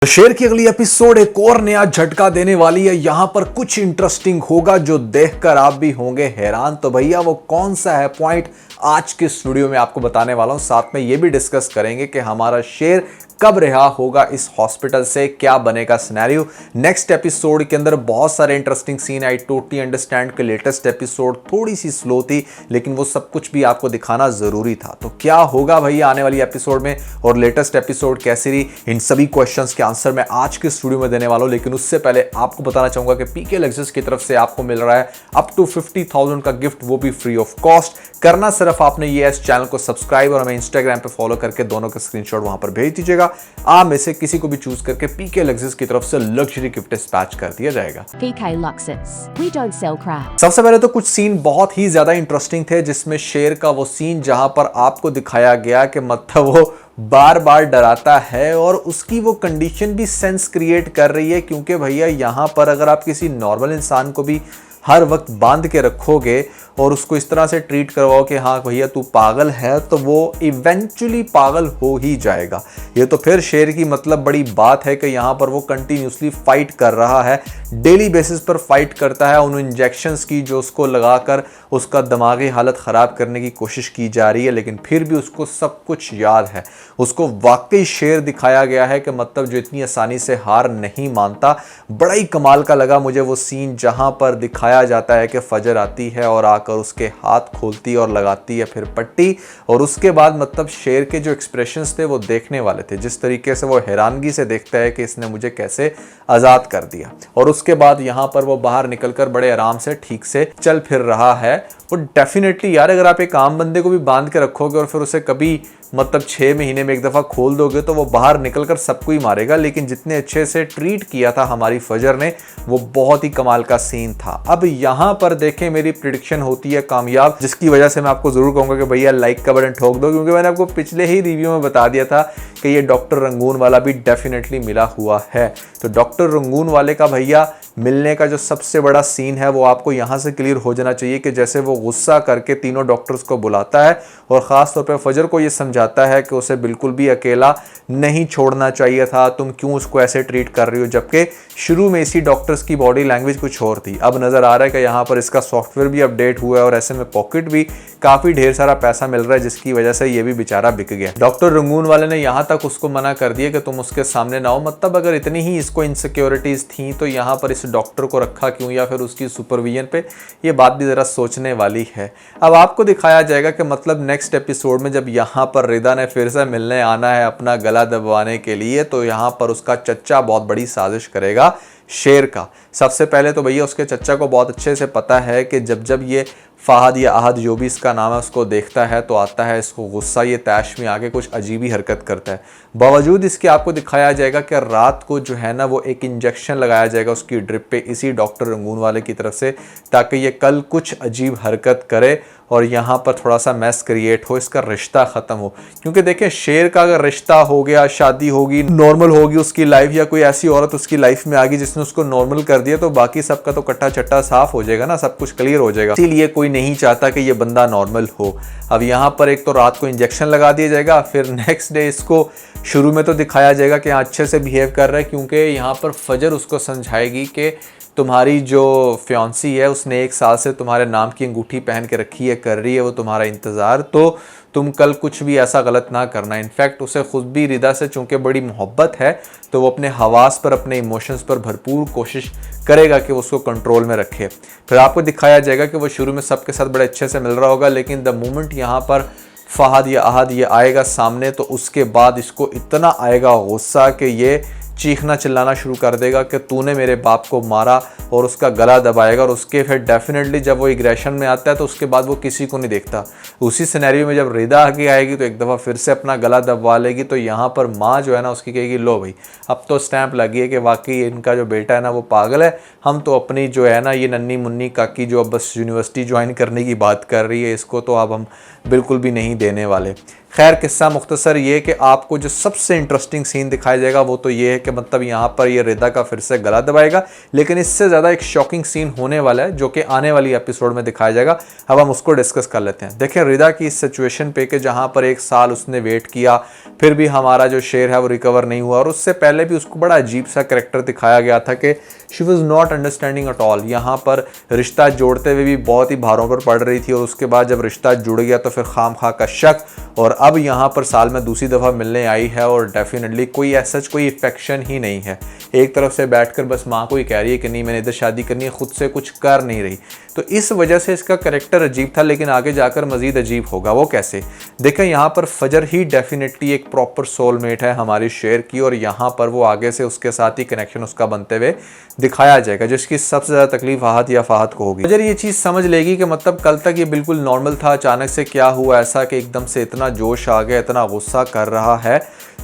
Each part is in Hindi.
तो शेर की अगली एपिसोड एक और नया झटका देने वाली है। यहां पर कुछ इंटरेस्टिंग होगा जो देखकर आप भी होंगे हैरान। तो भैया वो कौन सा है पॉइंट आज के इस वीडियो में आपको बताने वाला हूं। साथ में ये भी डिस्कस करेंगे कि हमारा शेर कब रिहा होगा इस हॉस्पिटल से, क्या बनेगा सिनेरियो। नेक्स्ट एपिसोड के अंदर बहुत सारे interesting scene. I totally understand कि लेटेस्ट एपिसोड थोड़ी सी स्लो थी, लेकिन वो सब कुछ भी आपको दिखाना जरूरी था। तो क्या होगा भैया आने वाली एपिसोड में और लेटेस्ट एपिसोड कैसी रही, इन सभी क्वेश्चंस के आंसर मैं आज के इस वीडियो में देने वाला हूं। लेकिन उससे पहले आपको बताना चाहूंगा कि पीके लग्जरीज की तरफ से आपको मिल रहा है अप टू 50,000 का गिफ्ट, वो भी फ्री ऑफ कॉस्ट। करना सिर्फ आपने ये इस चैनल को सब्सक्राइब और हमें इंस्टाग्राम पे फॉलो करके दोनों का स्क्रीनशॉट वहां पर भेज दीजिएगा। आप में से किसी को भी चूज करके पीके लग्जरीज की तरफ से लग्जरी गिफ्ट डिस्पैच कर दिया जाएगा। PK Luxus. We don't sell crap. सबसे पहले तो कुछ सीन बहुत ही ज्यादा इंटरेस्टिंग थे, जिसमें शेर का वो सीन जहां पर आपको दिखाया गया कि मतलब वो बार बार डराता है और उसकी वो कंडीशन भी सेंस क्रिएट कर रही है। क्योंकि भैया यहां पर अगर आप किसी नॉर्मल इंसान को भी हर वक्त बांध के रखोगे और उसको इस तरह से ट्रीट करवाओ कि हाँ भैया तू पागल है, तो वो इवेंचुअली पागल हो ही जाएगा। ये तो फिर शेर की मतलब बड़ी बात है कि यहाँ पर वो कंटिन्यूसली फाइट कर रहा है, डेली बेसिस पर फाइट करता है उन इंजेक्शंस की जो उसको लगाकर उसका दिमागी हालत ख़राब करने की कोशिश की जा रही है। लेकिन फिर भी उसको सब कुछ याद है। उसको वाकई शेर दिखाया गया है कि मतलब जो इतनी आसानी से हार नहीं मानता। बड़ा ही कमाल का लगा मुझे वो सीन जहाँ पर दिखाया जाता है कि फजर आती है और आकर उसके हाथ खोलती है और लगाती है फिर पट्टी। और उसके बाद मतलब शेर के जो एक्सप्रेशंस थे वो देखने वाले थे, जिस तरीके से वो हैरानगी से देखता है कि इसने मुझे कैसे आज़ाद कर दिया। और उसके बाद यहाँ पर वो बाहर निकलकर बड़े आराम से ठीक से चल फिर रहा है। वो डेफिनेटली यार, अगर आप एक आम बंदे को भी बांध के रखोगे और फिर उसे कभी मतलब 6 महीने में एक दफ़ा खोल दोगे तो वो बाहर निकलकर सबको ही मारेगा। लेकिन जितने अच्छे से ट्रीट किया था हमारी फजर ने, वो बहुत ही कमाल का सीन था। अब यहाँ पर देखें, मेरी प्रिडिक्शन होती है कामयाब, जिसकी वजह से मैं आपको ज़रूर कहूँगा कि भैया लाइक का बटन ठोक दो। क्योंकि मैंने आपको पिछले ही रिव्यू में बता दिया था कि ये डॉक्टर रंगून वाला भी डेफिनेटली मिला हुआ है। तो डॉक्टर रंगून वाले का भैया मिलने का जो सबसे बड़ा सीन है वो आपको यहाँ से क्लियर हो जाना चाहिए कि जैसे वो गुस्सा करके तीनों डॉक्टर्स को बुलाता है और ख़ास तौर पे फजर को ये समझाता है कि उसे बिल्कुल भी अकेला नहीं छोड़ना चाहिए था, तुम क्यों उसको ऐसे ट्रीट कर रही हो। जबकि शुरू में इसी डॉक्टर्स की बॉडी लैंग्वेज कुछ और थी। अब नज़र आ रहा है कि यहाँ पर इसका सॉफ्टवेयर भी अपडेट हुआ है और ऐसे में पॉकेट भी काफ़ी ढेर सारा पैसा मिल रहा है, जिसकी वजह से ये भी बेचारा बिक गया। डॉक्टर रंगून वाले ने यहाँ तक उसको मना कर दिया कि तुम उसके सामने ना हो। मतलब अगर इतनी ही इसको इनसिक्योरिटीज़ थी तो यहाँ पर इस डॉक्टर को रखा क्यों, या फिर उसकी सुपरविजन पे, ये बात भी ज़रा सोचने वाली है। अब आपको दिखाया जाएगा कि मतलब नेक्स्ट एपिसोड में जब यहाँ पर रिदा ने फिर से मिलने आना है अपना गला दबवाने के लिए, तो यहाँ पर उसका चच्चा बहुत बड़ी साजिश करेगा शेर का। सबसे पहले तो भैया उसके चच्चा को बहुत अच्छे से पता है कि जब जब ये फ़हद या अहद जो भी इसका नाम है उसको देखता है तो आता है इसको गुस्सा, ये तैश में आके कुछ अजीब ही हरकत करता है। बावजूद इसके आपको दिखाया जाएगा कि रात को जो है ना वो एक इंजेक्शन लगाया जाएगा उसकी ड्रिप पे इसी डॉक्टर रंगून वाले की तरफ से, ताकि ये कल कुछ अजीब हरकत करे और यहाँ पर थोड़ा सा मैस क्रिएट हो, इसका रिश्ता ख़त्म हो। क्योंकि देखें, शेर का अगर रिश्ता हो गया, शादी होगी, नॉर्मल होगी उसकी लाइफ, या कोई ऐसी औरत उसकी लाइफ में आ गई जिसने उसको नॉर्मल कर दिया, तो बाकी सबका तो कट्टा चट्टा साफ हो जाएगा ना, सब कुछ क्लियर हो जाएगा। इसीलिए कोई नहीं चाहता कि ये बंदा नॉर्मल हो। अब यहाँ पर एक तो रात को इंजेक्शन लगा दिया जाएगा, फिर नेक्स्ट डे इसको शुरू में तो दिखाया जाएगा कि अच्छे से बिहेव कर रहा है, क्योंकि यहाँ पर फजर उसको समझाएगी कि तुम्हारी जो फियांसी है उसने 1 साल से तुम्हारे नाम की अंगूठी पहन के रखी है, कर रही है वो तुम्हारा इंतज़ार, तो तुम कल कुछ भी ऐसा गलत ना करना। इनफैक्ट उसे खुद भी रिदा से चूँकि बड़ी मोहब्बत है तो वो अपने हवास पर, अपने इमोशंस पर भरपूर कोशिश करेगा कि वो उसको कंट्रोल में रखे। फिर आपको दिखाया जाएगा कि वो शुरू में सबके साथ बड़े अच्छे से मिल रहा होगा, लेकिन द मोमेंट यहाँ पर फ़हद या अहद ये आएगा सामने, तो उसके बाद इसको इतना आएगा गुस्सा कि ये चीखना चिल्लाना शुरू कर देगा कि तूने मेरे बाप को मारा, और उसका गला दबाएगा। और उसके फिर डेफिनेटली जब वो एग्रेशन में आता है तो उसके बाद वो किसी को नहीं देखता। उसी सिनेरियो में जब रिदा आगे आएगी तो एक दफ़ा फिर से अपना गला दबवा लेगी, तो यहाँ पर माँ जो है ना उसकी कहेगी, लो भाई अब तो स्टैंप लगी है कि वाकई इनका जो बेटा है ना वो पागल है, हम तो अपनी जो है ना ये नन्नी मुन्नी काकी जो अब बस यूनिवर्सिटी ज्वाइन करने की बात कर रही है, इसको तो अब हम बिल्कुल भी नहीं देने वाले। खैर किस्सा मुख्तसर ये कि आपको जो सबसे इंटरेस्टिंग सीन दिखाया जाएगा वो तो ये है कि मतलब यहाँ पर ये रिदा का फिर से गला दबाएगा, लेकिन इससे ज़्यादा एक शॉकिंग सीन होने वाला है जो कि आने वाली एपिसोड में दिखाया जाएगा। अब हम उसको डिस्कस कर लेते हैं। देखें रिदा की इस सिचुएशन पे कि जहाँ पर 1 साल उसने वेट किया फिर भी हमारा जो शेर है वो रिकवर नहीं हुआ, और उससे पहले भी उसको बड़ा अजीब सा करेक्टर दिखाया गया था कि she was not understanding at all. यहाँ पर रिश्ता जोड़ते हुए भी बहुत ही भारों पर पड़ रही थी, और उसके बाद जब रिश्ता जुड़ गया तो फिर खाम खा का शक, और अब यहाँ पर साल में दूसरी दफ़ा मिलने आई है और डेफिनेटली कोई ऐसा कोई इफेक्शन ही नहीं है। एक तरफ से बैठकर बस माँ को ही कह रही है कि नहीं मैंने इधर शादी करनी है, खुद से कुछ कर नहीं रही। तो इस वजह से इसका करेक्टर अजीब था, लेकिन आगे जाकर मजीद अजीब होगा। वो कैसे? देखें यहाँ पर फजर ही डेफिनेटली एक प्रॉपर सोलमेट है हमारी शेर की, और यहाँ पर वो आगे से उसके साथ ही कनेक्शन उसका बनते हुए दिखाया जाएगा, जिसकी सबसे ज़्यादा तकलीफ आहत या फाहत को होगी। फजर ये चीज़ समझ लेगी कि मतलब कल तक ये बिल्कुल नॉर्मल था, अचानक से क्या हुआ ऐसा कि एकदम से इतना जोश आ गया, इतना गुस्सा कर रहा है।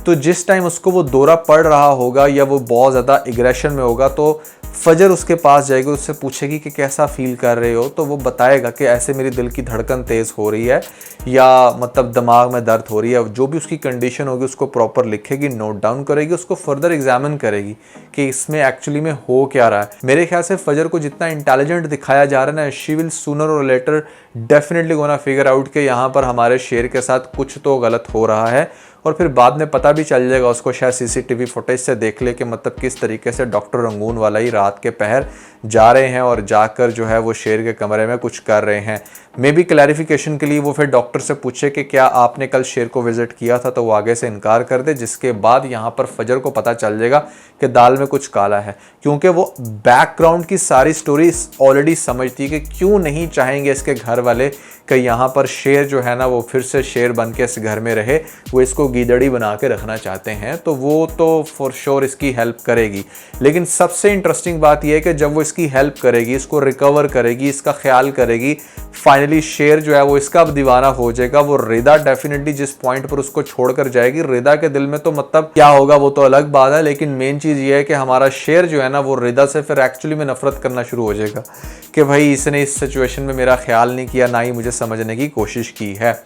तो जिस टाइम उसको वो दौरा पड़ रहा होगा या वो बहुत ज़्यादा एग्रेशन में होगा तो फजर उसके पास जाएगी, उससे पूछेगी कि कैसा फील कर रहे हो, तो वो बताएगा कि ऐसे मेरी दिल की धड़कन तेज़ हो रही है या मतलब दिमाग में दर्द हो रही है। जो भी उसकी कंडीशन होगी उसको प्रॉपर लिखेगी, नोट डाउन करेगी, उसको फर्दर एग्जामिन करेगी कि इसमें एक्चुअली में हो क्या रहा है। मेरे ख्याल से फजर को जितना इंटेलिजेंट दिखाया जा रहा है ना, she will sooner or later definitely gonna figure out कि यहाँ पर हमारे शेर के साथ कुछ तो गलत हो रहा है, और फिर बाद में पता भी चल जाएगा उसको, शायद सीसीटीवी फुटेज से देख ले कि मतलब किस तरीके से डॉक्टर रंगून वाला ही रात के पहर जा रहे हैं और जाकर जो है वो शेर के कमरे में कुछ कर रहे हैं। मे बी क्लैरिफिकेशन के लिए वो फिर डॉक्टर से पूछे कि क्या आपने कल शेर को विजिट किया था, तो वो आगे से इनकार कर दे, जिसके बाद यहाँ पर फजर को पता चल जाएगा कि दाल में कुछ काला है, क्योंकि वो बैकग्राउंड की सारी स्टोरी ऑलरेडी समझती है कि क्यों नहीं चाहेंगे इसके घर वाले कि यहाँ पर शेर जो है ना वो फिर से शेर बन के इस घर में रहे, वो इसको गीदड़ी बना के रखना चाहते हैं, तो वो तो फॉर श्योर इसकी हेल्प करेगी। लेकिन सबसे इंटरेस्टिंग बात यह है कि जब वो इसकी हेल्प करेगी, इसको रिकवर करेगी, इसका ख्याल करेगी, फाइनली शेर जो है वो इसका अब दीवाना हो जाएगा। वो रिदा डेफिनेटली जिस पॉइंट पर उसको छोड़कर जाएगी, रिदा के दिल में तो मतलब क्या होगा वो तो अलग बात है, लेकिन मेन चीज़ ये है कि हमारा शेर जो है ना वो रिदा से फिर एक्चुअली में नफरत करना शुरू हो जाएगा कि भाई इसने इस सिचुएशन में मेरा ख्याल नहीं किया, ना ही मुझे समझने की कोशिश की है।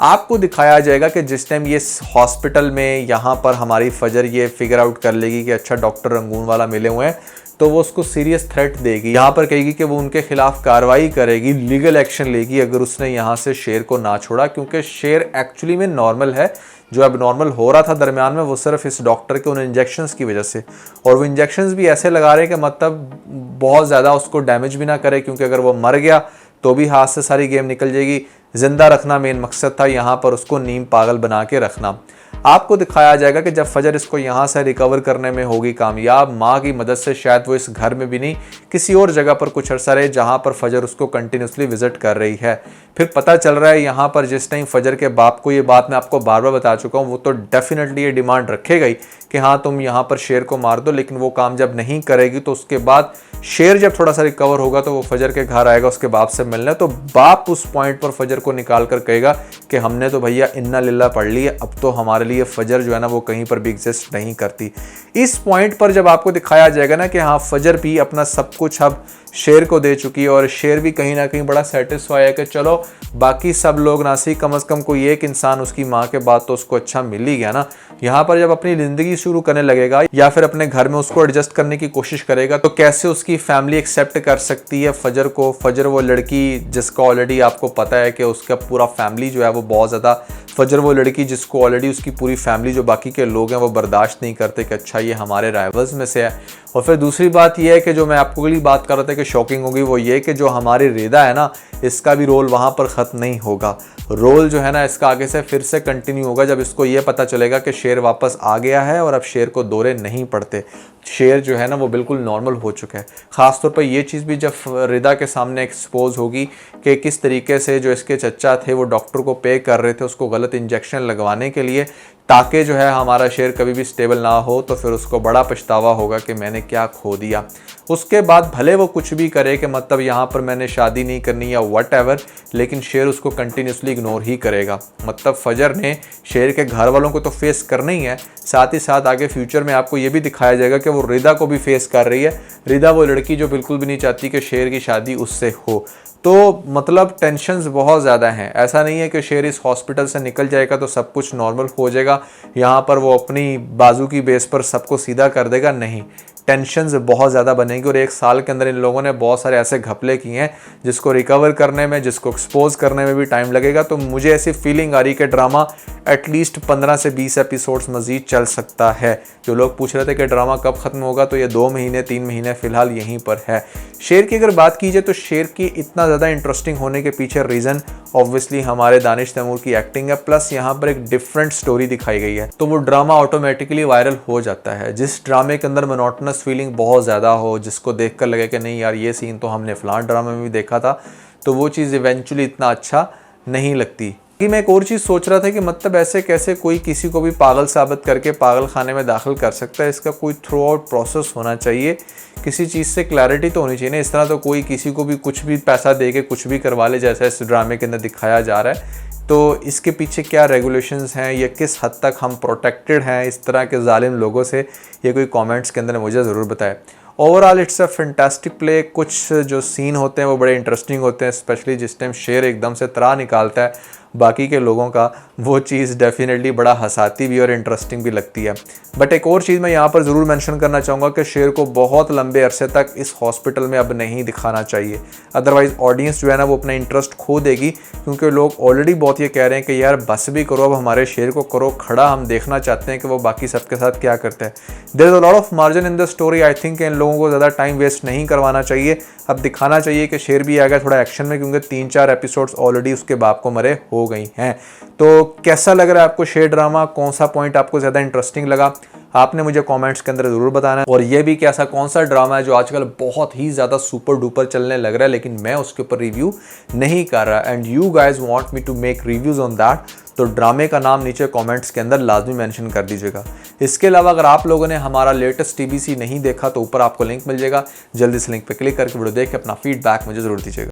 आपको दिखाया जाएगा कि जिस टाइम ये हॉस्पिटल में यहाँ पर हमारी फजर ये फिगर आउट कर लेगी कि अच्छा डॉक्टर रंगून वाला मिले हुए हैं, तो वो उसको सीरियस थ्रेट देगी। यहाँ पर कहेगी कि वो उनके खिलाफ कार्रवाई करेगी, लीगल एक्शन लेगी अगर उसने यहाँ से शेर को ना छोड़ा, क्योंकि शेर एक्चुअली में नॉर्मल है। जो अब नॉर्मल हो रहा था दरमियान में वो सिर्फ इस डॉक्टर के उन इंजेक्शंस की वजह से, और वो इंजेक्शंस भी ऐसे लगा रहे हैं कि मतलब बहुत ज़्यादा उसको डैमेज भी ना करे, क्योंकि अगर वो मर गया तो भी हाथ से सारी गेम निकल जाएगी। जिंदा रखना मेन मकसद था, यहाँ पर उसको नीम पागल बना के रखना। आपको दिखाया जाएगा कि जब फजर इसको यहाँ से रिकवर करने में होगी कामयाब, माँ की मदद से शायद वो इस घर में भी नहीं किसी और जगह पर कुछ अर्सा रहे जहाँ पर फजर उसको कंटिन्यूसली विजिट कर रही है। फिर पता चल रहा है यहाँ पर जिस टाइम फजर के बाप को, ये बात मैं आपको बार बार बता चुका हूँ, वो तो डेफिनेटली ये डिमांड रखेगा ही कि हाँ तुम यहाँ पर शेर को मार दो, लेकिन वो काम जब नहीं करेगी तो उसके बाद शेर जब थोड़ा सा रिकवर होगा तो वो फजर के घर आएगा उसके बाप से मिलने, तो बाप उस पॉइंट पर फजर को निकाल कर कहेगा कि हमने तो भैया इन्ना लिल्ला पढ़ ली है, अब तो हमारे लिए फजर जो है ना वो कहीं पर भी एग्जिस्ट नहीं करती। इस पॉइंट पर जब आपको दिखाया जाएगा ना कि हाँ फजर भी अपना सब कुछ अब शेर को दे चुकी है, और शेर भी कहीं ना कहीं बड़ा सेटिस्फाई है कि चलो बाकी सब लोग ना सही, कम से कम कोई एक इंसान उसकी माँ के बाद तो उसको अच्छा मिल ही गया ना। यहाँ पर जब अपनी ज़िंदगी शुरू करने लगेगा या फिर अपने घर में उसको एडजस्ट करने की कोशिश करेगा, तो कैसे उसकी फैमिली एक्सेप्ट कर सकती है फजर को। फजर वो लड़की जिसका ऑलरेडी आपको पता है कि उसका पूरा फैमिली जो है वो बहुत ज़्यादा, फजर वो लड़की जिसको ऑलरेडी उसकी पूरी फैमिली जो बाकी के लोग हैं वो बर्दाश्त नहीं करते कि अच्छा ये हमारे राइवल्स में से है। और फिर दूसरी बात ये है कि जो मैं आपको अगली बात कर रहा था कि शॉकिंग होगी, वो ये कि जो हमारी रिदा है ना इसका भी रोल वहाँ पर ख़त्म नहीं होगा। रोल जो है ना इसका आगे से फिर से कंटिन्यू होगा जब इसको ये पता चलेगा कि शेर वापस आ गया है और अब शेर को दौरे नहीं पड़ते, शेर जो है ना वो बिल्कुल नॉर्मल हो चुका है। ख़ासतौर पर ये चीज़ भी जब रिदा के सामने एक्सपोज होगी कि किस तरीके से जो इसके चचा थे वो डॉक्टर को पे कर रहे थे उसको गलत इंजेक्शन लगवाने के लिए, ताकि जो है हमारा शेर कभी भी स्टेबल ना हो, तो फिर उसको बड़ा पछतावा होगा कि मैंने क्या खो दिया। उसके बाद भले वो कुछ भी करे कि मतलब यहाँ पर मैंने शादी नहीं करनी या व्हाटएवर, लेकिन शेर उसको कंटिन्यूसली इग्नोर ही करेगा। मतलब फजर ने शेर के घर वालों को तो फेस करना ही है, साथ ही साथ आगे फ्यूचर में आपको ये भी दिखाया जाएगा कि वो रिदा को भी फेस कर रही है। रिदा वो लड़की जो बिल्कुल भी नहीं चाहती कि शेर की शादी उससे हो। तो मतलब टेंशन्स बहुत ज़्यादा हैं। ऐसा नहीं है कि शेर इस हॉस्पिटल से निकल जाएगा तो सब कुछ नॉर्मल हो जाएगा, यहाँ पर वो अपनी बाजू की बेस पर सबको सीधा कर देगा, नहीं। टेंशन्स बहुत ज़्यादा बनेंगी और 1 साल के अंदर इन लोगों ने बहुत सारे ऐसे घपले किए हैं जिसको रिकवर करने में, जिसको एक्सपोज करने में भी टाइम लगेगा। तो मुझे ऐसी फीलिंग आ रही कि ड्रामा एटलीस्ट 15 से 20 एपिसोड्स मजीद चल सकता है। जो लोग पूछ रहे थे कि ड्रामा कब ख़त्म होगा, तो ये 2 महीने 3 महीने फ़िलहाल यहीं पर है। शेर की अगर बात की जाए तो शेर की इतना ज़्यादा इंटरेस्टिंग होने के पीछे रीज़न ऑब्वियसली हमारे दानिश तैमूर की एक्टिंग है, प्लस यहाँ पर एक डिफरेंट स्टोरी दिखाई गई है, तो वो ड्रामा ऑटोमेटिकली वायरल हो जाता है। जिस ड्रामे के अंदर मोनोटोनस फीलिंग बहुत ज़्यादा हो, जिसको देखकर लगे कि नहीं यार ये सीन तो हमने फ़लाँ ड्रामे में भी देखा था, तो वो चीज़ इवेंचुअली इतना अच्छा नहीं लगती। कि मैं एक और चीज़ सोच रहा था कि मतलब ऐसे कैसे कोई किसी को भी पागल साबित करके पागल खाने में दाखिल कर सकता है। इसका कोई थ्रू आउट प्रोसेस होना चाहिए, किसी चीज़ से क्लैरिटी तो होनी चाहिए ना। इस तरह तो कोई किसी को भी कुछ भी पैसा दे के कुछ भी करवा ले, जैसा इस ड्रामे के अंदर दिखाया जा रहा है। तो इसके पीछे क्या रेगुलेशंस हैं, या किस हद तक हम प्रोटेक्टेड हैं इस तरह के जालिम लोगों से, ये कोई कमेंट्स के अंदर मुझे ज़रूर बताएं। Overall it's a fantastic play. कुछ जो सीन होते हैं वो बड़े इंटरेस्टिंग होते हैं, स्पेशली जिस टाइम शेर एकदम से त्राह निकालता है बाकी के लोगों का, वो चीज़ डेफिनेटली बड़ा हंसाती भी और इंटरेस्टिंग भी लगती है। बट एक और चीज़ मैं यहाँ पर ज़रूर मेंशन करना चाहूँगा कि शेर को बहुत लंबे अरसे तक इस हॉस्पिटल में अब नहीं दिखाना चाहिए, अदरवाइज़ ऑडियंस जो है ना वो अपना इंटरेस्ट खो देगी, क्योंकि लोग ऑलरेडी बहुत ये कह रहे हैं कि यार बस भी करो, अब हमारे शेर को करो खड़ा, हम देखना चाहते हैं कि वो बाकी सबके साथ क्या करते हैं। There is a lot of margin in the story. I think इन लोगों को ज़्यादा टाइम वेस्ट नहीं करवाना चाहिए। अब दिखाना चाहिए कि शेर भी आ गया थोड़ा एक्शन में, क्योंकि 3-4 एपिसोड्स ऑलरेडी उसके बाप को मरे हो गई हैं। तो कैसा लग रहा है आपको शेर ड्रामा, कौन सा पॉइंट आपको ज़्यादा इंटरेस्टिंग लगा, आपने मुझे कमेंट्स के अंदर ज़रूर बताना है। और ये भी कि ऐसा कौन सा ड्रामा है जो आजकल बहुत ही ज़्यादा सुपर डुपर चलने लग रहा है, लेकिन मैं उसके ऊपर रिव्यू नहीं कर रहा, and you guys want me to make reviews on that. तो ड्रामे का नाम नीचे कमेंट्स के अंदर लाजमी मेंशन कर दीजिएगा। इसके अलावा अगर आप लोगों ने हमारा लेटेस्ट TBC नहीं देखा तो ऊपर आपको लिंक मिल जाएगा, जल्दी से लिंक पर क्लिक करके वीडियो देख के अपना फीडबैक मुझे ज़रूर दीजिएगा।